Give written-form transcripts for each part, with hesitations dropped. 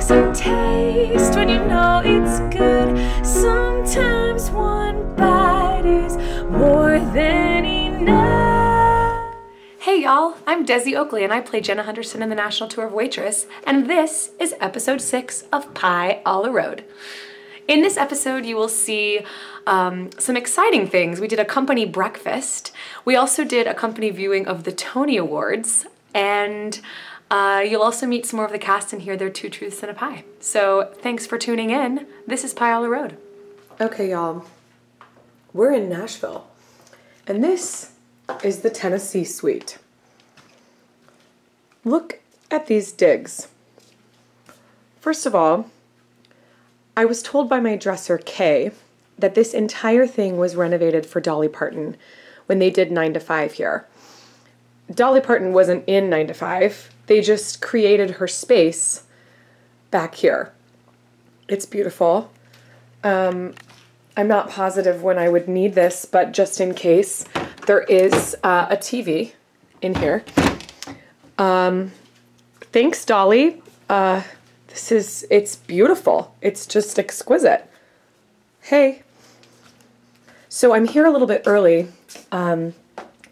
makes a taste when you know it's good. Sometimes one bite is more than enough. Hey y'all, I'm Desi Oakley and I play Jenna Henderson in the national tour of Waitress, and this is episode 6 of Pie a la Road. In this episode, you will see some exciting things. We did a company breakfast. We also did a company viewing of the Tony Awards, and you'll also meet some more of the cast and hear their 2 truths and a pie. So thanks for tuning in. This is Pie a la Road. Okay, y'all, we're in Nashville, and this is the Tennessee Suite. Look at these digs. First of all, I was told by my dresser, Kay, that this entire thing was renovated for Dolly Parton when they did 9 to 5 here. Dolly Parton wasn't in 9 to 5. They just created her space back here. It's beautiful. I'm not positive when I would need this, but just in case, there is a TV in here. Thanks, Dolly. It's beautiful. It's just exquisite. Hey. So I'm here a little bit early.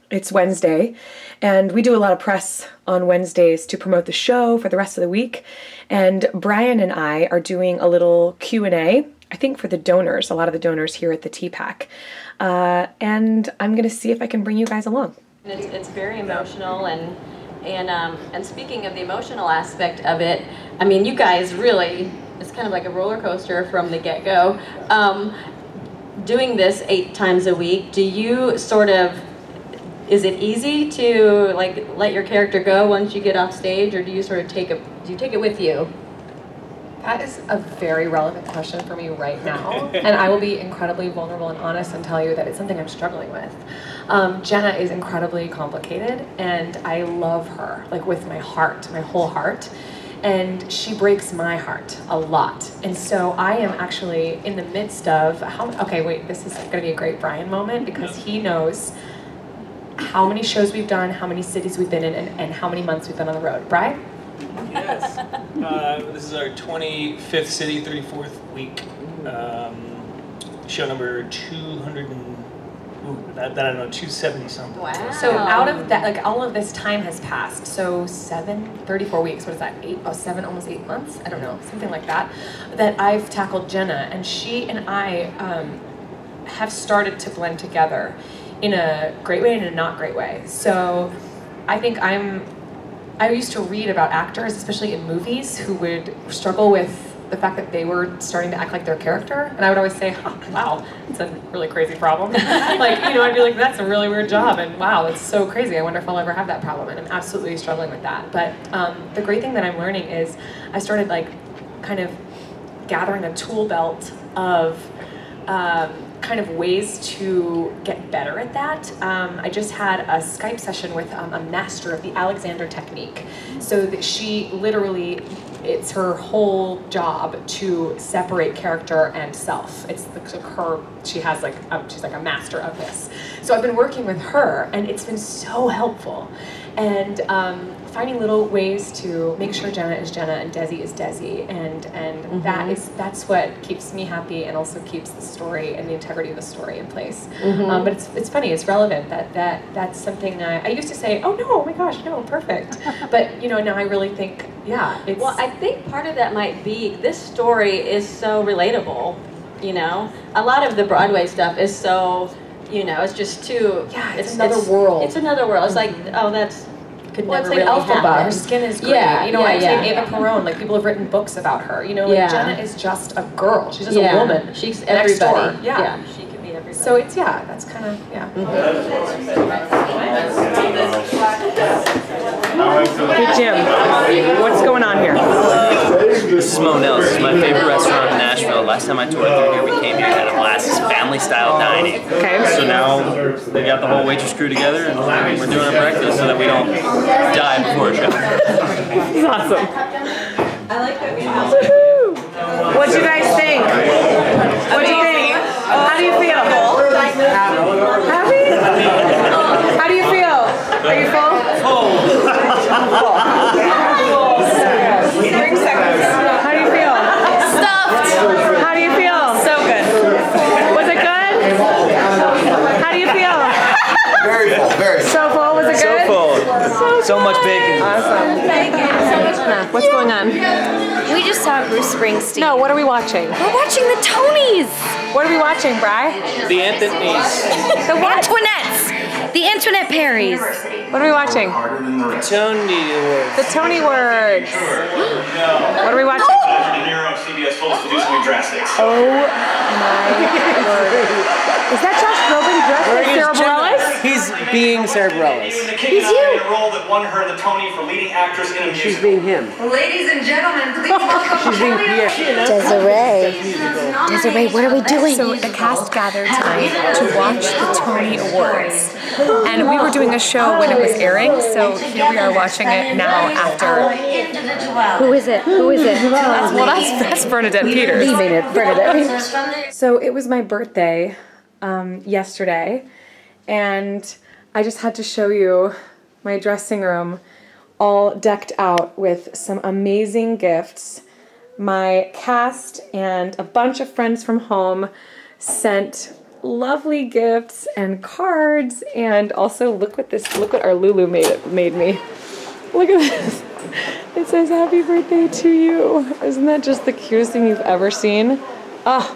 It's Wednesday, and we do a lot of press on Wednesdays to promote the show for the rest of the week. And Brian and I are doing a little Q&A, I think for the donors, a lot of the donors here at the TPAC. And I'm going to see if I can bring you guys along. It's very emotional, and speaking of the emotional aspect of it, I mean, you guys really, it's kind of like a roller coaster from the get-go. Doing this 8 times a week, do you sort of, is it easy to like let your character go once you get off stage, or do you sort of take it with you? That is a very relevant question for me right now, and I will be incredibly vulnerable and honest and tell you that it's something I'm struggling with. Jenna is incredibly complicated, and I love her, like with my heart, my whole heart, and she breaks my heart a lot. And so I am actually in the midst of, okay, wait, this is gonna be a great Brian moment, because he knows how many shows we've done, how many cities we've been in, and how many months we've been on the road. Brian? Yes. This is our 25th city, 34th week. Show number 200 and, I don't know, 270 something. Wow. So out of that, like all of this time has passed. So 34 weeks, what is that, 7, almost 8 months? I don't know, something like that. That I've tackled Jenna, and she and I have started to blend together in a great way and in a not great way. So I think I used to read about actors, especially in movies, who would struggle with the fact that they were starting to act like their character. And I would always say, oh, wow, it's a really crazy problem. Like, you know, I'd be like, that's a really weird job. And wow, it's so crazy. I wonder if I'll ever have that problem. And I'm absolutely struggling with that. But the great thing that I'm learning is I started like kind of gathering a tool belt of kind of ways to get better at that. I just had a Skype session with a master of the Alexander technique. So that she literally, it's her whole job to separate character and self. It's her, she's like a master of this. So I've been working with her, and it's been so helpful. And finding little ways to make sure Jenna is Jenna and Desi is Desi, and that's what keeps me happy, and also keeps the story and the integrity of the story in place. But it's funny, it's relevant that's something I used to say, oh no, oh my gosh, no, perfect. But you know, now I really think, yeah, it's... Well, I think part of that might be this story is so relatable. You know, a lot of the Broadway stuff is so, you know, it's just too... Yeah, it's another world. It's another world. It's like, oh, that's... Could never it's like really Elphaba. happen. Her skin is great. Yeah, you know, yeah, I've seen yeah. Ava Perón. Like, people have written books about her. You know, like Jenna is just a girl. She's just a woman. She's next everybody. door. Yeah, she can be everybody. So it's that's kind of Hey Jim, what's going on here? This is Monell's. This is my favorite restaurant in Nashville. Last time I toured through here, we came here and had a blast. It's family-style dining. Okay. So now they got the whole Waitress crew together, and we're doing our breakfast so that we don't die before a show. That's awesome. I like that we have... What'd you guys think? What'd you think? How do you feel? Happy? How do you feel? Are you full? Full. Full. 30 seconds. How do you Awesome. What's going on? We just saw Bruce Springsteen. No, what are we watching? We're watching the Tonys. What are we watching, Bri? The Anthony's. The Antoinettes. The Antoinette Perrys. What are we watching? Tony Awards. The Tony Awards. What are we watching? CBS told us to do something drastic. Oh my word. Is that Josh Groban dressed as Sarah Bareilles? He's being Sarah Bareilles. He's you. Role that won her the Tony for leading actress in a musical. She's being him. Ladies and gentlemen, please welcome She's being Pierre. Desiree. Desiree, what are we doing? So the cast gathered tonight to watch the Tony Awards. And we were doing a show when it was airing, so here we are watching it now after. Who is it? Who is it? Well, that's Bernadette Peters. You made it, Bernadette. So it was my birthday yesterday, and I just had to show you my dressing room all decked out with some amazing gifts. My cast and a bunch of friends from home sent lovely gifts and cards, and also look what our Lulu made me. Look at this. It says happy birthday to you. Isn't that just the cutest thing you've ever seen? Oh,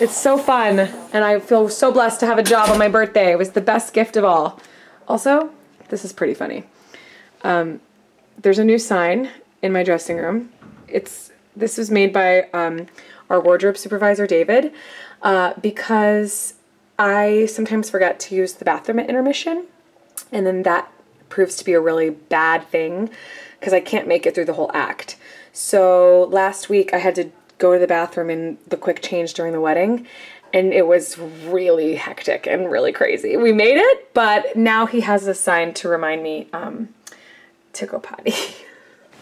it's so fun, and I feel so blessed to have a job on my birthday. It was the best gift of all. Also, this is pretty funny. There's a new sign in my dressing room. This was made by our wardrobe supervisor, David, because I sometimes forget to use the bathroom at intermission, and then that proves to be a really bad thing because I can't make it through the whole act. So last week I had to go to the bathroom in the quick change during the wedding, and it was really hectic and really crazy. We made it, but now he has a sign to remind me to go potty.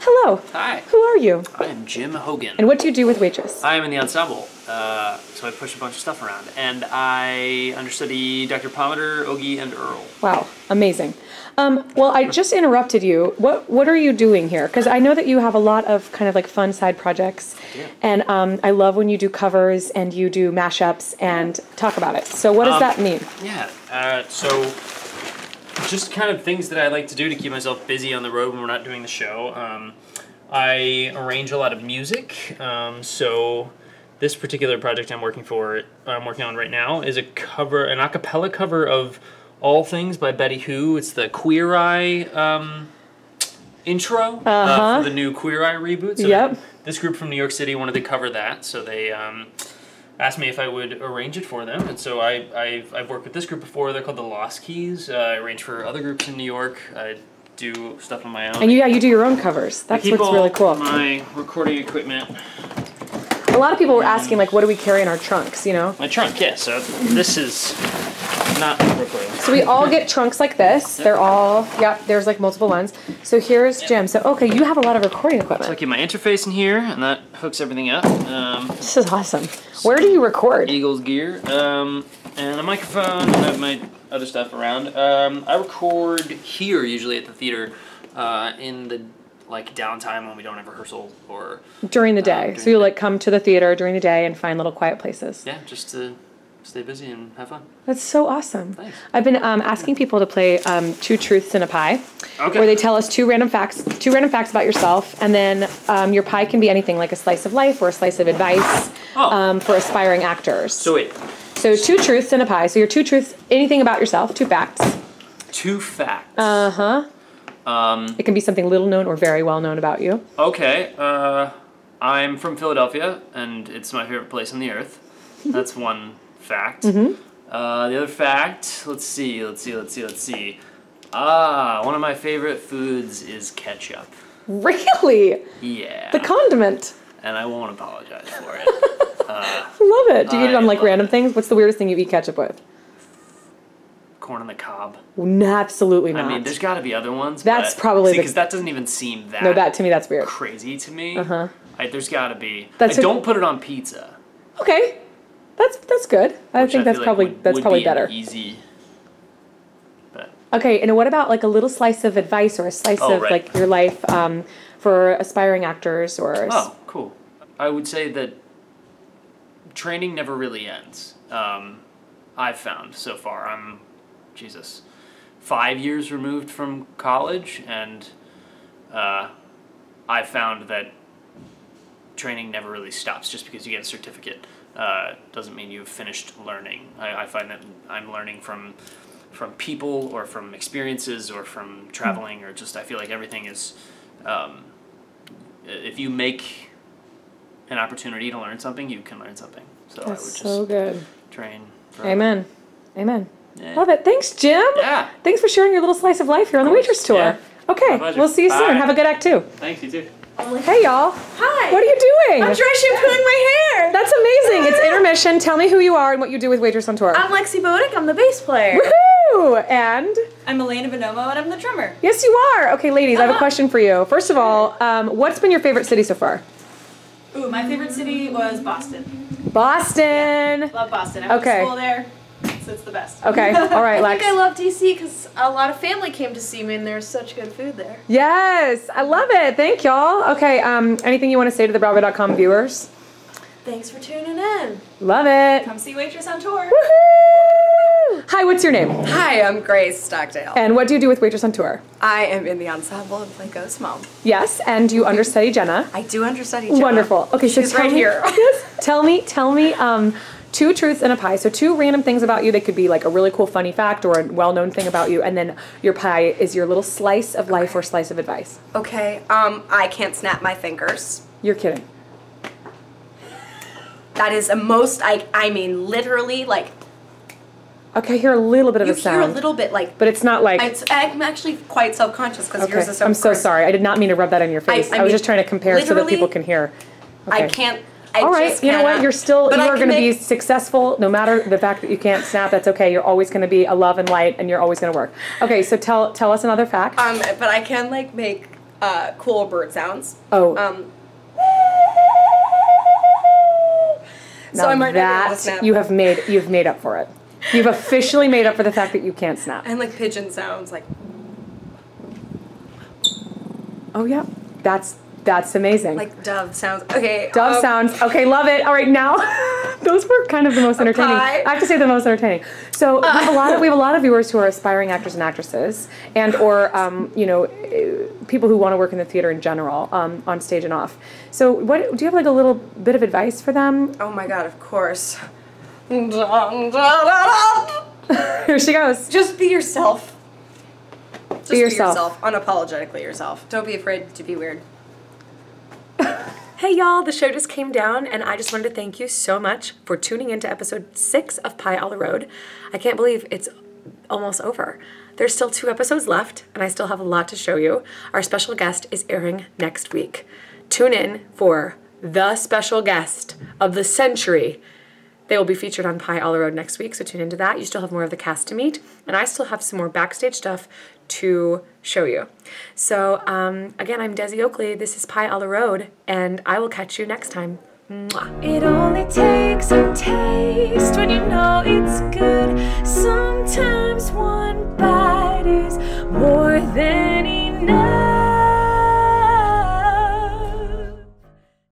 Hello. Hi. Who are you? I am Jim Hogan. And what do you do with Waitress? I am in the ensemble, so I push a bunch of stuff around. And I understudy Dr. Pomander, Ogie, and Earl. Wow, amazing. Well, I just interrupted you. What are you doing here? Because I know that you have a lot of kind of like fun side projects. Yeah. And I love when you do covers and you do mashups and talk about it. So what does that mean? Yeah, so just kind of things that I like to do to keep myself busy on the road when we're not doing the show. I arrange a lot of music, so this particular project I'm working on right now is an a cappella cover of All Things by Betty Who. It's the Queer Eye intro for the new Queer Eye reboot. So this group from New York City wanted to cover that, so they asked me if I would arrange it for them, and so I've worked with this group before. They're called the Lost Keys. I arrange for other groups in New York. I do stuff on my own. And you do your own covers. That's what's really cool. My recording equipment. A lot of people were asking, like, what do we carry in our trunks, you know? My trunk, yeah. So this is not recording. So we all get trunks like this. They're all, there's like multiple ones. So here's Jim. So, okay, you have a lot of recording equipment. So I keep my interface in here, and that hooks everything up. This is awesome. Where do you record? Eagles gear, and a microphone, and I have my other stuff around. I record here, usually at the theater, in the downtime when we don't have rehearsal or during the day. So you like come to the theater during the day and find little quiet places. Yeah, just to stay busy and have fun. That's so awesome. Thanks. I've been asking people to play Two Truths in a Pie, where they tell us two random facts about yourself, and then your pie can be anything, like a slice of life or a slice of advice for aspiring actors. So wait. So 2 truths in a pie. So your 2 truths, anything about yourself, 2 facts. 2 facts. It can be something little known or very well known about you. Okay. I'm from Philadelphia, and it's my favorite place on the earth. That's one fact. The other fact, let's see. One of my favorite foods is ketchup. Really? Yeah. The condiment. And I won't apologize for it. Love it. Do you eat it on like random things? What's the weirdest thing you eat ketchup with? Corn on the cob. Absolutely not. I mean, there's got to be other ones. That's probably because that doesn't even seem that. No, that to me that's weird. Crazy to me. There's got to be. Don't put it on pizza. Okay, that's good. I think that's probably better. Easy. But. Okay, and what about like a little slice of advice or a slice of like your life for aspiring actors or? Oh, cool. I would say that training never really ends. I've found so far. I'm 5 years removed from college, and I've found that training never really stops. Just because you get a certificate doesn't mean you've finished learning. I find that I'm learning from people or from experiences or from traveling or just I feel like everything is if you make an opportunity to learn something, you can learn something. So I would just so good. train. Amen. Amen. Yeah. Love it. Thanks, Jim. Yeah. Thanks for sharing your little slice of life here on the Waitress tour. Yeah. Okay, My pleasure. we'll see you soon. Bye. Have a good act too. Thanks, you too. Hey, y'all. Hi. What are you doing? I'm dry shampooing my hair. That's amazing. It's intermission. Tell me who you are and what you do with Waitress on Tour. I'm Lexi Bodick. I'm the bass player. Woohoo! And? I'm Elena Bonomo, and I'm the drummer. Yes, you are. Okay, ladies, I have a question for you. First of all, what's been your favorite city so far? Ooh, my favorite city was Boston. Boston. Love Boston. I went to school there, so it's the best. Okay, all right, Lex. I think I love DC because a lot of family came to see me and there's such good food there. Yes, I love it. Thank y'all. Okay, anything you want to say to the Bravo.com viewers? Thanks for tuning in. Love it. Come see Waitress on Tour. Woohoo! Hi, what's your name? Hi, I'm Grace Stockdale. And what do you do with Waitress on Tour? I am in the ensemble and play Ghost Mom. Yes, and you understudy Jenna. I do understudy Jenna. Wonderful. Okay, so she's tell right me, here. Yes, tell me, two truths and a pie. So two random things about you. They could be like a really cool funny fact or a well-known thing about you, and then your pie is your little slice of life or slice of advice. Okay, I can't snap my fingers. You're kidding. That is the most, I mean, literally, like... Okay, I hear a little bit of a sound. You hear a little bit, like... But it's not like... I'm actually quite self-conscious because yours is so I'm so sorry. I did not mean to rub that in your face. I was just trying to compare so that people can hear. Okay. I can't... All right, you know what? You're still, you are going to be successful no matter the fact that you can't snap. That's okay. You're always going to be a love and light, and you're always going to work. Okay, so tell us another fact. But I can, like, make cool bird sounds. Oh. So I might not be able to snap. You've made up for it. You've officially made up for the fact that you can't snap. And like pigeon sounds, like. Oh yeah, that's amazing. Like dove sounds. Okay. Dove sounds. Okay, love it. All right, now those were kind of the most entertaining. I have to say the most entertaining. So we have a lot of viewers who are aspiring actors and actresses, and or people who want to work in the theater in general, on stage and off. So do you have like a little bit of advice for them? Oh my God, of course. Here she goes. Just be yourself. Just be yourself. Unapologetically yourself. Don't be afraid to be weird. Hey y'all, the show just came down and I just wanted to thank you so much for tuning into episode 6 of Pie on the Road. I can't believe it's almost over. There's still 2 episodes left and I still have a lot to show you. Our special guest is airing next week. Tune in for the special guest of the century. They will be featured on Pie on the Road next week, so tune into that. You still have more of the cast to meet, and I still have some more backstage stuff to show you. So, again, I'm Desi Oakley. This is Pie on the Road, and I will catch you next time. Mwah. It only takes a taste when you know